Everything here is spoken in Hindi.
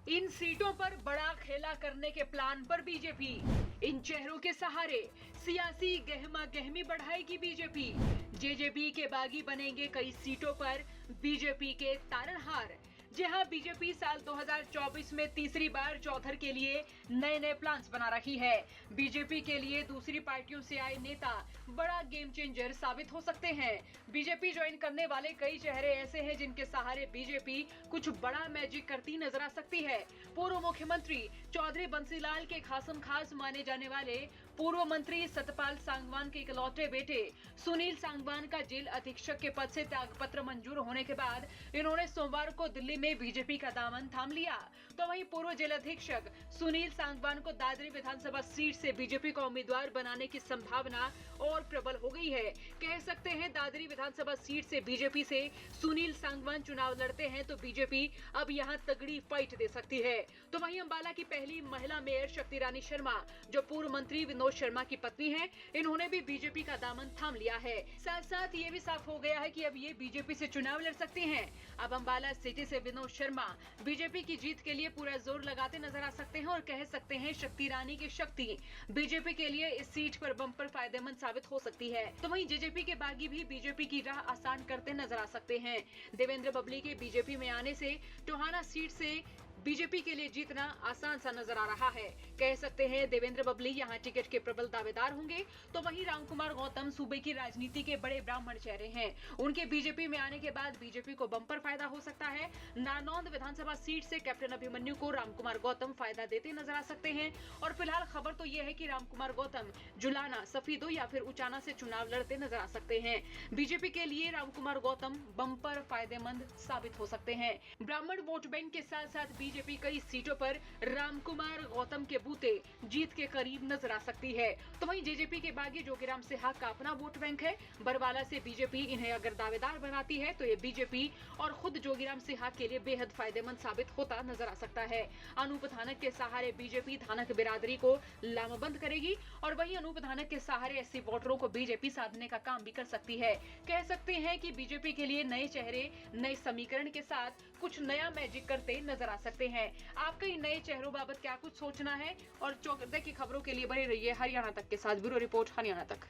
इन सीटों पर बड़ा खेला करने के प्लान पर बीजेपी। इन चेहरों के सहारे सियासी गहमा गहमी बढ़ाएगी बीजेपी। जेजेपी के बागी बनेंगे कई सीटों पर बीजेपी के तारनहार। जी हां, बीजेपी साल 2024 में तीसरी बार चौधर के लिए नए नए प्लान्स बना रही है। बीजेपी के लिए दूसरी पार्टियों से आए नेता बड़ा गेम चेंजर साबित हो सकते हैं। बीजेपी ज्वाइन करने वाले कई चेहरे ऐसे हैं जिनके सहारे बीजेपी कुछ बड़ा मैजिक करती नजर आ सकती है। पूर्व मुख्यमंत्री चौधरी बंसीलाल के खासम खास माने जाने वाले पूर्व मंत्री सतपाल सांगवान के इकलौते बेटे सुनील सांगवान का जेल अधीक्षक के पद से त्यागपत्र मंजूर होने के बाद इन्होंने सोमवार को दिल्ली में बीजेपी का दामन थाम लिया। तो वहीं पूर्व जेल अधीक्षक सुनील सांगवान को दादरी विधानसभा सीट से बीजेपी का उम्मीदवार बनाने की संभावना और प्रबल हो गई है। कह सकते हैं दादरी विधानसभा सीट से बीजेपी से सुनील सांगवान चुनाव लड़ते हैं तो बीजेपी अब यहां तगड़ी फाइट दे सकती है। तो वहीं अंबाला की पहली महिला मेयर शक्ति रानी शर्मा, जो पूर्व मंत्री विनोद शर्मा की पत्नी है, इन्होंने भी बीजेपी का दामन थाम लिया है। साथ साथ ये भी साफ हो गया है कि अब ये बीजेपी से चुनाव लड़ सकती हैं। अब अंबाला सिटी से विनोद शर्मा बीजेपी की जीत के लिए पूरा जोर लगाते नजर आ सकते हैं और कह सकते हैं शक्ति रानी की शक्ति बीजेपी के लिए इस सीट पर बम्पर फायदेमंद साबित हो सकती है। तो वहीं जेजेपी के बागी भी बीजेपी की राह आसान करते नजर आ सकते हैं। देवेंद्र बबली के बीजेपी में आने से टोहाना सीट से बीजेपी के लिए जीतना आसान सा नजर आ रहा है। कह सकते हैं देवेंद्र बबली यहां टिकट के प्रबल दावेदार होंगे। तो वहीं रामकुमार गौतम सूबे की राजनीति के बड़े ब्राह्मण चेहरे हैं। उनके बीजेपी में आने के बाद बीजेपी को बम्पर फायदा हो सकता है। नारनौंद विधानसभा सीट से कैप्टन अभिमन्यु को रामकुमार गौतम फायदा देते नजर आ सकते हैं। और फिलहाल खबर तो यह है कि रामकुमार गौतम जुलाना, सफीदो या फिर उचाना से चुनाव लड़ते नजर आ सकते हैं। बीजेपी के लिए रामकुमार गौतम बम्पर फायदेमंद साबित हो सकते हैं। ब्राह्मण वोट बैंक के साथ साथ बीजेपी कई सीटों पर रामकुमार गौतम के बूते जीत के करीब नजर आ सकती है। तो वहीं जेजेपी के बागी जोगीराम सिन्हा का अपना वोट बैंक है। बरवाला से बीजेपी इन्हें अगर दावेदार बनाती है तो ये बीजेपी और खुद जोगीराम सिन्हा के लिए बेहद फायदेमंद साबित होता नजर आ सकता है। अनूप धानक के सहारे बीजेपी धानक बिरादरी को लामबंद करेगी और वहीं अनूप धानक के सहारे ऐसे वोटरों को बीजेपी साधने का काम भी कर सकती है। कह सकते हैं कि बीजेपी के लिए नए चेहरे नए समीकरण के साथ कुछ नया मैजिक करते नजर आ सकते हैं। आपका इन नए चेहरों बाबत क्या कुछ सोचना है और चौकस की खबरों के लिए बने रहिए हरियाणा तक के साथ। ब्यूरो रिपोर्ट हरियाणा तक।